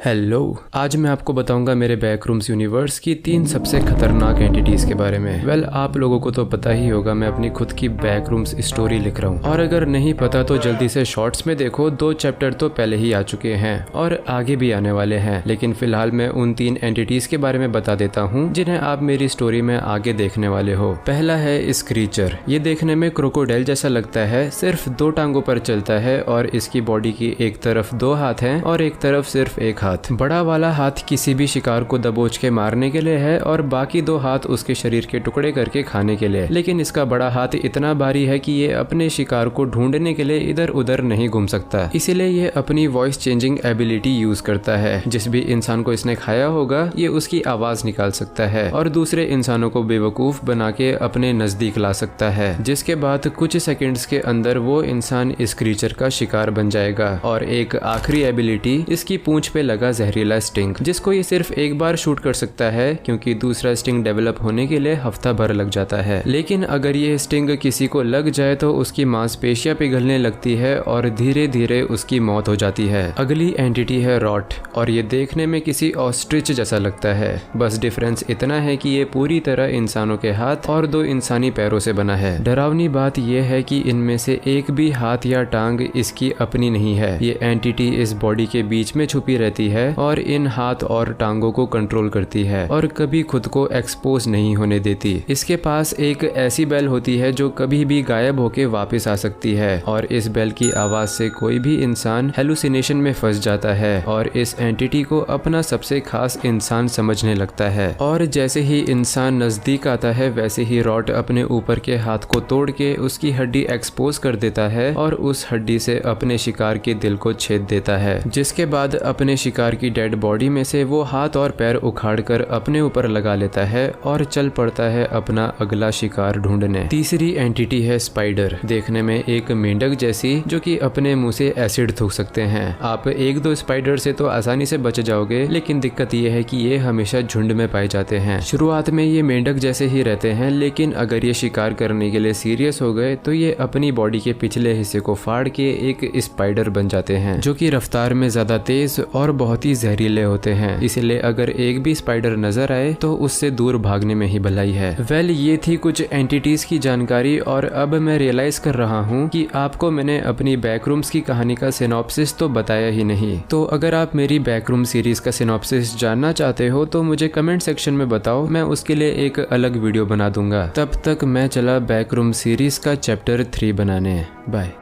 Hello, आज मैं आपको बताऊंगा मेरे बैकरूम्स यूनिवर्स की 3 सबसे खतरनाक एंटिटीज के बारे में। वेल, आप लोगों को तो पता ही होगा मैं अपनी खुद की बैकरूम्स स्टोरी लिख रहा हूँ, और अगर नहीं पता तो जल्दी से शॉर्ट्स में देखो। 2 चैप्टर तो पहले ही आ चुके हैं और आगे भी आने वाले हैं, लेकिन फिलहाल मैं उन 3 एंटिटीज के बारे में बता देता हूँ जिन्हें आप मेरी स्टोरी में आगे देखने वाले हो। पहला है स्क्रीचर। ये देखने में क्रोकोडाइल जैसा लगता है, सिर्फ 2 टांगों पर चलता है और इसकी बॉडी की एक तरफ 2 हाथ हैं और एक तरफ सिर्फ 1 हाथ। बड़ा वाला हाथ किसी भी शिकार को दबोच के मारने के लिए है और बाकी 2 हाथ उसके शरीर के टुकड़े करके खाने के लिए। लेकिन इसका बड़ा हाथ इतना भारी है कि ये अपने शिकार को ढूंढने के लिए इधर उधर नहीं घूम सकता, इसीलिए ये अपनी वॉइस चेंजिंग एबिलिटी यूज करता है। जिस भी इंसान को इसने खाया होगा ये उसकी आवाज निकाल सकता है और दूसरे इंसानों को बेवकूफ बना के अपने नजदीक ला सकता है, जिसके बाद कुछ सेकंड्स के अंदर वो इंसान इस क्रीचर का शिकार बन जाएगा। और एक आखिरी एबिलिटी, इसकी पूंछ पे लगा जहरीला स्टिंग, जिसको ये सिर्फ एक बार शूट कर सकता है क्योंकि दूसरा स्टिंग डेवलप होने के लिए हफ्ता भर लग जाता है। लेकिन अगर ये स्टिंग किसी को लग जाए तो उसकी मांसपेशियां पिघलने लगती है और धीरे धीरे उसकी मौत हो जाती है। अगली एंटिटी है रॉट, और ये देखने में किसी ऑस्ट्रिच जैसा लगता है, बस डिफरेंस इतना है कि ये पूरी तरह इंसानों के हाथ और 2 इंसानी पैरों से बना है। डरावनी बात यह है कि इनमें से एक भी हाथ या टांग इसकी अपनी नहीं है। ये एंटिटी इस बॉडी के बीच में छुपी रहती है और इन हाथ और टांगों को कंट्रोल करती है और कभी खुद को एक्सपोज नहीं होने देती। इसके पास एक ऐसी बेल होती है जो कभी भी गायब होके वापस आ सकती है, और इस बेल की आवाज से कोई भी इंसान हेलुसिनेशन में फंस जाता है और इस एंटिटी को अपना सबसे खास इंसान समझने लगता है। और जैसे ही इंसान नजदीक आता है वैसे ही रॉट अपने ऊपर के हाथ को तोड़ के उसकी हड्डी एक्सपोज कर देता है और उस हड्डी से अपने शिकार के दिल को छेद देता है, जिसके बाद अपने शिकार की डेड बॉडी में से वो हाथ और पैर उखाड़कर अपने ऊपर लगा लेता है और चल पड़ता है अपना अगला शिकार ढूंढने। तीसरी एंटिटी है स्पाइडर। देखने में एक मेंढक जैसी, जो कि अपने मुंह से एसिड थूक सकते हैं। आप 1-2 स्पाइडर से तो आसानी से बच जाओगे, लेकिन दिक्कत ये है कि ये हमेशा झुंड में पाए जाते हैं। शुरुआत में ये मेंढक जैसे ही रहते हैं, लेकिन अगर ये शिकार करने के लिए सीरियस हो गए तो ये अपनी बॉडी के पिछले हिस्से को फाड़ के एक स्पाइडर बन जाते हैं, जो कि रफ्तार में ज्यादा तेज और बहुत ही जहरीले होते हैं। इसलिए अगर एक भी स्पाइडर नजर आए तो उससे दूर भागने में ही भलाई है। वेल, ये थी कुछ एंटिटीज की जानकारी, और अब मैं रियलाइज कर रहा हूँ कि आपको मैंने अपनी बैकरूम्स की कहानी का सिनॉप्सिस तो बताया ही नहीं। तो अगर आप मेरी बैकरूम सीरीज का सिनॉप्सिस जानना चाहते हो तो मुझे कमेंट सेक्शन में बताओ, मैं उसके लिए एक अलग वीडियो बना दूंगा। तब तक मैं चला बैकरूम सीरीज का चैप्टर 3 बनाने। बाय।